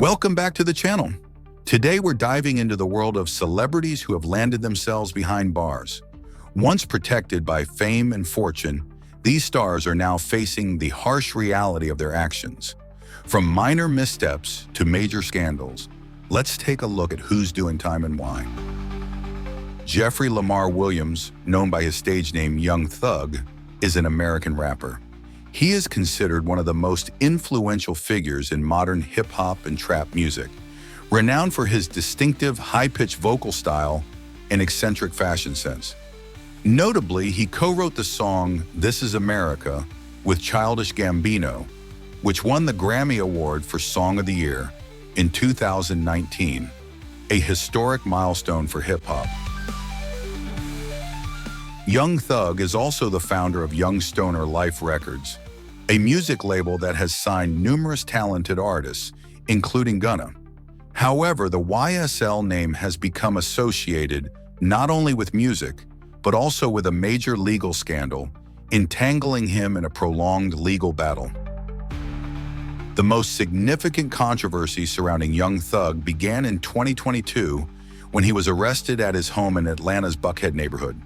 Welcome back to the channel. Today we're diving into the world of celebrities who have landed themselves behind bars. Once protected by fame and fortune, these stars are now facing the harsh reality of their actions. From minor missteps to major scandals, let's take a look at who's doing time and why. Jeffrey Lamar Williams, known by his stage name Young Thug, is an American rapper. He is considered one of the most influential figures in modern hip-hop and trap music, renowned for his distinctive high-pitched vocal style and eccentric fashion sense. Notably, he co-wrote the song This Is America with Childish Gambino, which won the Grammy Award for Song of the Year in 2019, a historic milestone for hip-hop. Young Thug is also the founder of Young Stoner Life Records, a music label that has signed numerous talented artists, including Gunna. However, the YSL name has become associated not only with music, but also with a major legal scandal, entangling him in a prolonged legal battle. The most significant controversy surrounding Young Thug began in 2022 when he was arrested at his home in Atlanta's Buckhead neighborhood.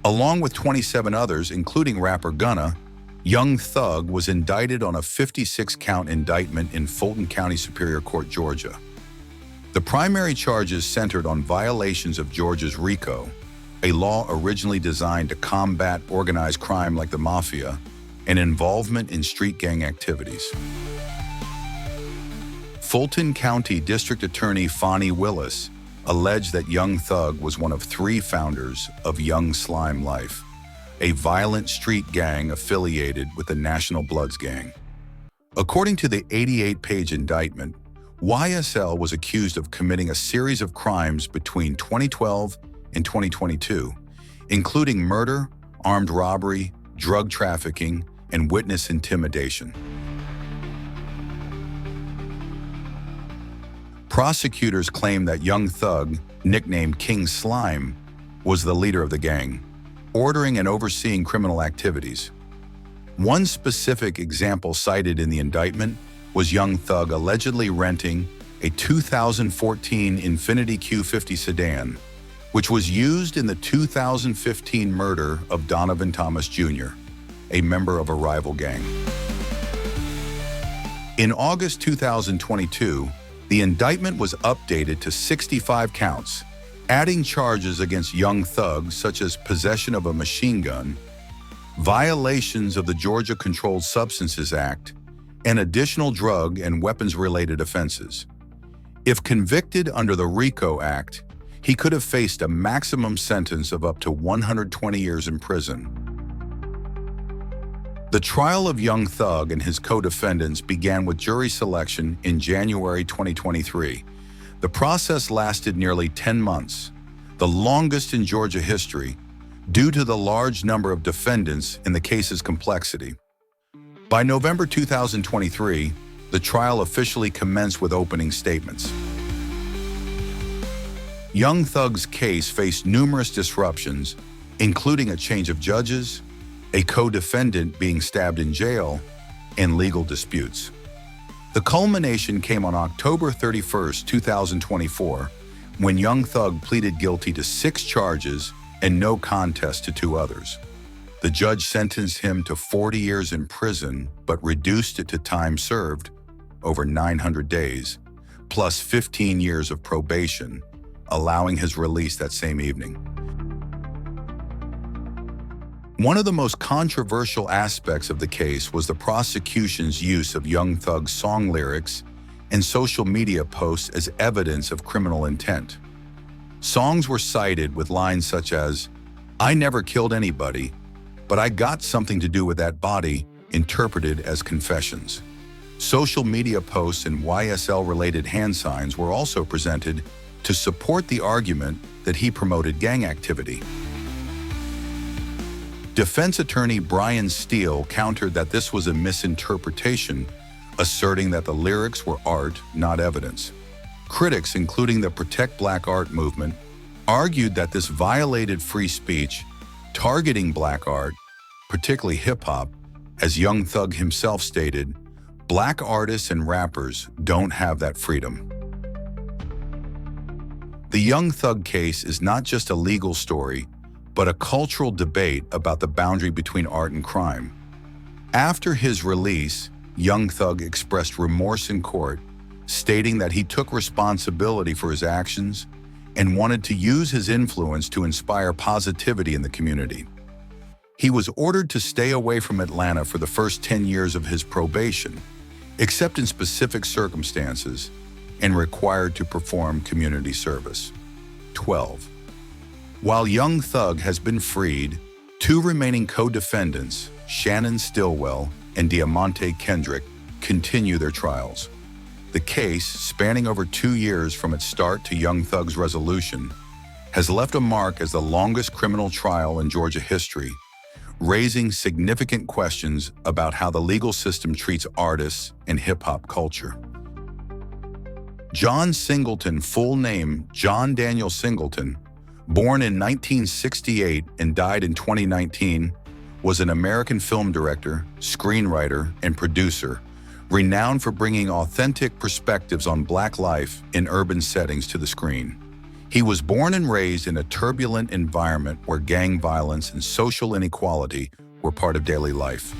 Along with 27 others, including rapper Gunna, Young Thug was indicted on a 56-count indictment in Fulton County Superior Court, Georgia. The primary charges centered on violations of Georgia's RICO, a law originally designed to combat organized crime like the mafia, and involvement in street gang activities. Fulton County District Attorney Fonnie Willis alleged that Young Thug was one of three founders of Young Slime Life, a violent street gang affiliated with the National Bloods gang. According to the 88-page indictment, YSL was accused of committing a series of crimes between 2012 and 2022, including murder, armed robbery, drug trafficking, and witness intimidation. Prosecutors claim that Young Thug, nicknamed King Slime, was the leader of the gang, ordering and overseeing criminal activities. One specific example cited in the indictment was Young Thug allegedly renting a 2014 Infiniti Q50 sedan, which was used in the 2015 murder of Donovan Thomas Jr., a member of a rival gang. In August 2022, the indictment was updated to 65 counts, adding charges against Young Thug such as possession of a machine gun, violations of the Georgia Controlled Substances Act, and additional drug and weapons-related offenses. If convicted under the RICO Act, he could have faced a maximum sentence of up to 120 years in prison. The trial of Young Thug and his co-defendants began with jury selection in January 2023. The process lasted nearly 10 months, the longest in Georgia history, due to the large number of defendants and the case's complexity. By November 2023, the trial officially commenced with opening statements. Young Thug's case faced numerous disruptions, including a change of judges, a co-defendant being stabbed in jail, and legal disputes. The culmination came on October 31, 2024, when Young Thug pleaded guilty to 6 charges and no contest to 2 others. The judge sentenced him to 40 years in prison, but reduced it to time served, over 900 days, plus 15 years of probation, allowing his release that same evening. One of the most controversial aspects of the case was the prosecution's use of Young Thug's song lyrics and social media posts as evidence of criminal intent. Songs were cited with lines such as, "I never killed anybody, but I got something to do with that body," interpreted as confessions. Social media posts and YSL-related hand signs were also presented to support the argument that he promoted gang activity. Defense attorney Brian Steele countered that this was a misinterpretation, asserting that the lyrics were art, not evidence. Critics, including the Protect Black Art movement, argued that this violated free speech, targeting black art, particularly hip-hop, as Young Thug himself stated, Black artists and rappers don't have that freedom. The Young Thug case is not just a legal story, but a cultural debate about the boundary between art and crime. After his release, Young Thug expressed remorse in court, stating that he took responsibility for his actions and wanted to use his influence to inspire positivity in the community. He was ordered to stay away from Atlanta for the first 10 years of his probation, except in specific circumstances, and required to perform community service. 12. While Young Thug has been freed, two remaining co-defendants, Shannon Stillwell and Diamante Kendrick, continue their trials. The case, spanning over 2 years from its start to Young Thug's resolution, has left a mark as the longest criminal trial in Georgia history, raising significant questions about how the legal system treats artists and hip-hop culture. John Singleton, full name John Daniel Singleton, born in 1968 and died in 2019, was an American film director, screenwriter, and producer, renowned for bringing authentic perspectives on Black life in urban settings to the screen. He was born and raised in a turbulent environment where gang violence and social inequality were part of daily life.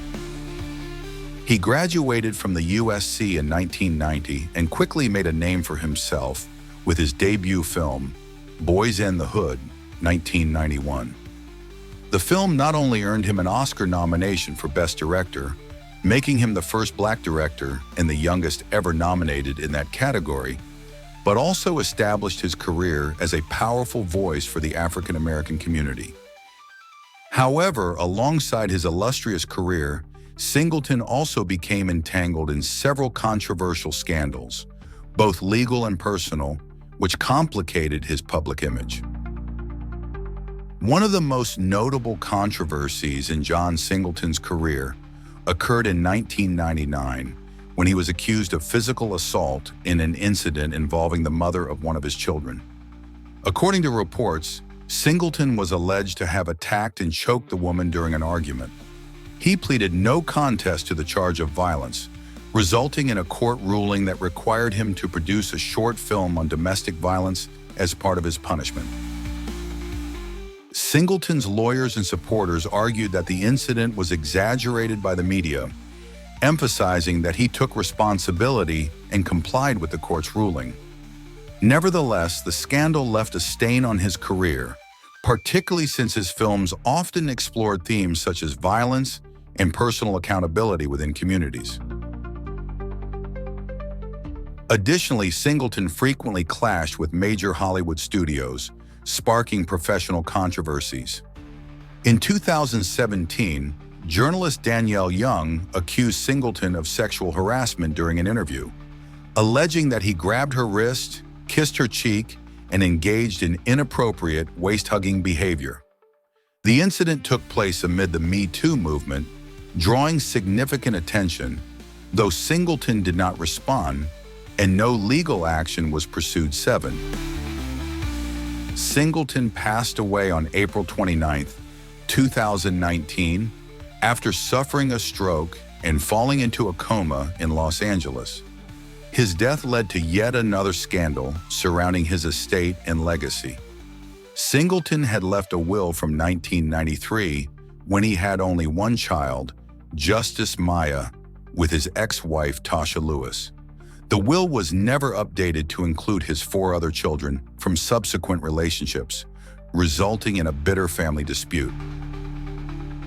He graduated from the USC in 1990 and quickly made a name for himself with his debut film, Boys in the Hood, 1991. The film not only earned him an Oscar nomination for Best Director, making him the first Black director and the youngest ever nominated in that category, but also established his career as a powerful voice for the African American community. However, alongside his illustrious career, Singleton also became entangled in several controversial scandals, both legal and personal, which complicated his public image. One of the most notable controversies in John Singleton's career occurred in 1999 when he was accused of physical assault in an incident involving the mother of one of his children. According to reports, Singleton was alleged to have attacked and choked the woman during an argument. He pleaded no contest to the charge of violence, resulting in a court ruling that required him to produce a short film on domestic violence as part of his punishment. Singleton's lawyers and supporters argued that the incident was exaggerated by the media, emphasizing that he took responsibility and complied with the court's ruling. Nevertheless, the scandal left a stain on his career, particularly since his films often explored themes such as violence and personal accountability within communities. Additionally, Singleton frequently clashed with major Hollywood studios, sparking professional controversies. In 2017, journalist Danielle Young accused Singleton of sexual harassment during an interview, alleging that he grabbed her wrist, kissed her cheek, and engaged in inappropriate waist-hugging behavior. The incident took place amid the Me Too movement, drawing significant attention, though Singleton did not respond, and no legal action was pursued. 7. Singleton passed away on April 29, 2019, after suffering a stroke and falling into a coma in Los Angeles. His death led to yet another scandal surrounding his estate and legacy. Singleton had left a will from 1993 when he had only one child, Justice Maya, with his ex-wife Tasha Lewis. The will was never updated to include his 4 other children from subsequent relationships, resulting in a bitter family dispute.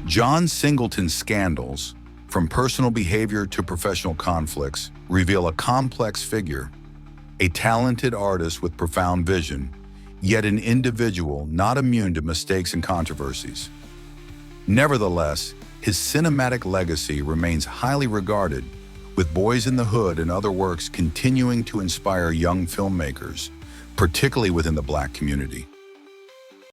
John Singleton's scandals, from personal behavior to professional conflicts, reveal a complex figure, a talented artist with profound vision, yet an individual not immune to mistakes and controversies. Nevertheless, his cinematic legacy remains highly regarded, with Boys in the Hood and other works continuing to inspire young filmmakers, particularly within the Black community.